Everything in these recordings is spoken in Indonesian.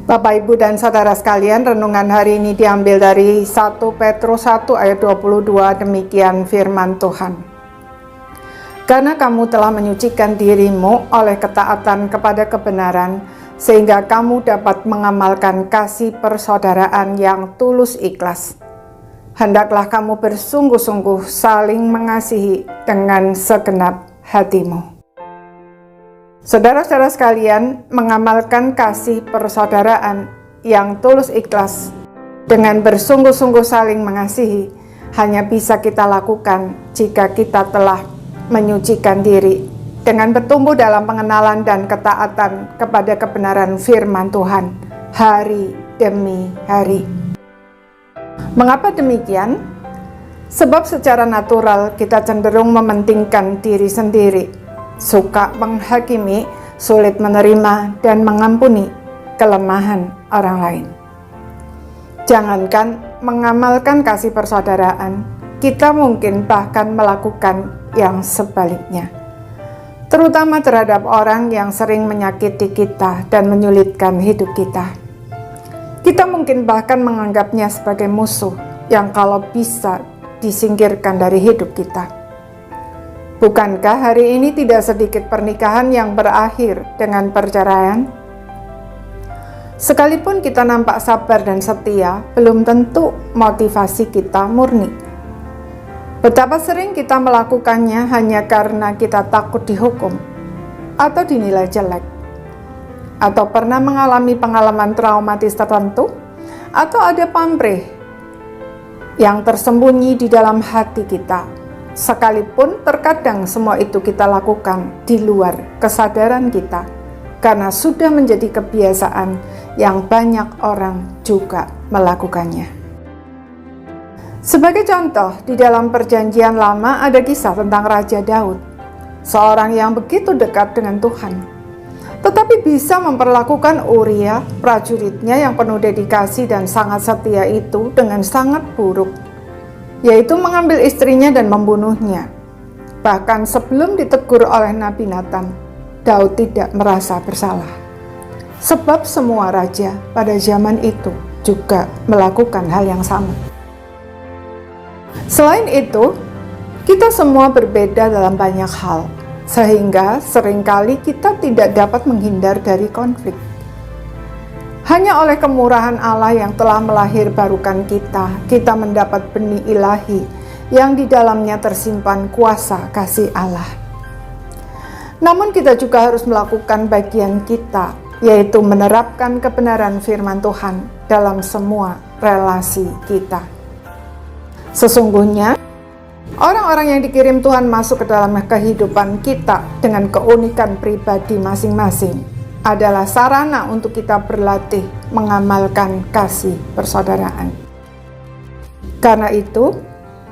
Bapak, Ibu, dan Saudara sekalian, renungan hari ini diambil dari 1 Petrus 1 ayat 22, demikian firman Tuhan. Karena kamu telah menyucikan dirimu oleh ketaatan kepada kebenaran, sehingga kamu dapat mengamalkan kasih persaudaraan yang tulus ikhlas. Hendaklah kamu bersungguh-sungguh saling mengasihi dengan segenap hatimu. Saudara-saudara sekalian, mengamalkan kasih persaudaraan yang tulus ikhlas dengan bersungguh-sungguh saling mengasihi hanya bisa kita lakukan jika kita telah menyucikan diri dengan bertumbuh dalam pengenalan dan ketaatan kepada kebenaran firman Tuhan hari demi hari. Mengapa demikian? Sebab secara natural kita cenderung mementingkan diri sendiri, suka menghakimi, sulit menerima dan mengampuni kelemahan orang lain. Jangankan mengamalkan kasih persaudaraan, kita mungkin bahkan melakukan yang sebaliknya, terutama terhadap orang yang sering menyakiti kita dan menyulitkan hidup kita. Kita mungkin bahkan menganggapnya sebagai musuh yang kalau bisa disingkirkan dari hidup kita. Bukankah hari ini tidak sedikit pernikahan yang berakhir dengan perceraian? Sekalipun kita nampak sabar dan setia, belum tentu motivasi kita murni. Betapa sering kita melakukannya hanya karena kita takut dihukum atau dinilai jelek, atau pernah mengalami pengalaman traumatis tertentu, atau ada pamrih yang tersembunyi di dalam hati kita. Sekalipun terkadang semua itu kita lakukan di luar kesadaran kita, karena sudah menjadi kebiasaan yang banyak orang juga melakukannya. Sebagai contoh, di dalam Perjanjian Lama ada kisah tentang Raja Daud, seorang yang begitu dekat dengan Tuhan, tetapi bisa memperlakukan Uria, prajuritnya yang penuh dedikasi dan sangat setia itu dengan sangat buruk, yaitu mengambil istrinya dan membunuhnya. Bahkan sebelum ditegur oleh Nabi Nathan, Daud tidak merasa bersalah, sebab semua raja pada zaman itu juga melakukan hal yang sama. Selain itu, kita semua berbeda dalam banyak hal, sehingga seringkali kita tidak dapat menghindar dari konflik. Hanya oleh kemurahan Allah yang telah melahirbarukan kita mendapat benih ilahi yang di dalamnya tersimpan kuasa kasih Allah. Namun kita juga harus melakukan bagian kita, yaitu menerapkan kebenaran firman Tuhan dalam semua relasi kita. Sesungguhnya, orang-orang yang dikirim Tuhan masuk ke dalam kehidupan kita dengan keunikan pribadi masing-masing adalah sarana untuk kita berlatih mengamalkan kasih persaudaraan. Karena itu,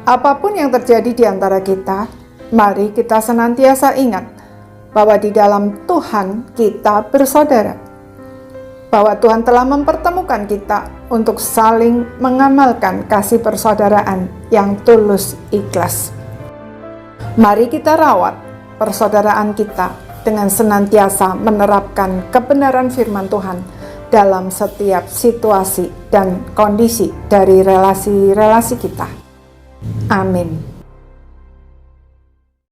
apapun yang terjadi di antara kita, mari kita senantiasa ingat bahwa di dalam Tuhan kita bersaudara, bahwa Tuhan telah mempertemukan kita untuk saling mengamalkan kasih persaudaraan yang tulus ikhlas. Mari kita rawat persaudaraan kita dengan senantiasa menerapkan kebenaran firman Tuhan dalam setiap situasi dan kondisi dari relasi-relasi kita. Amin.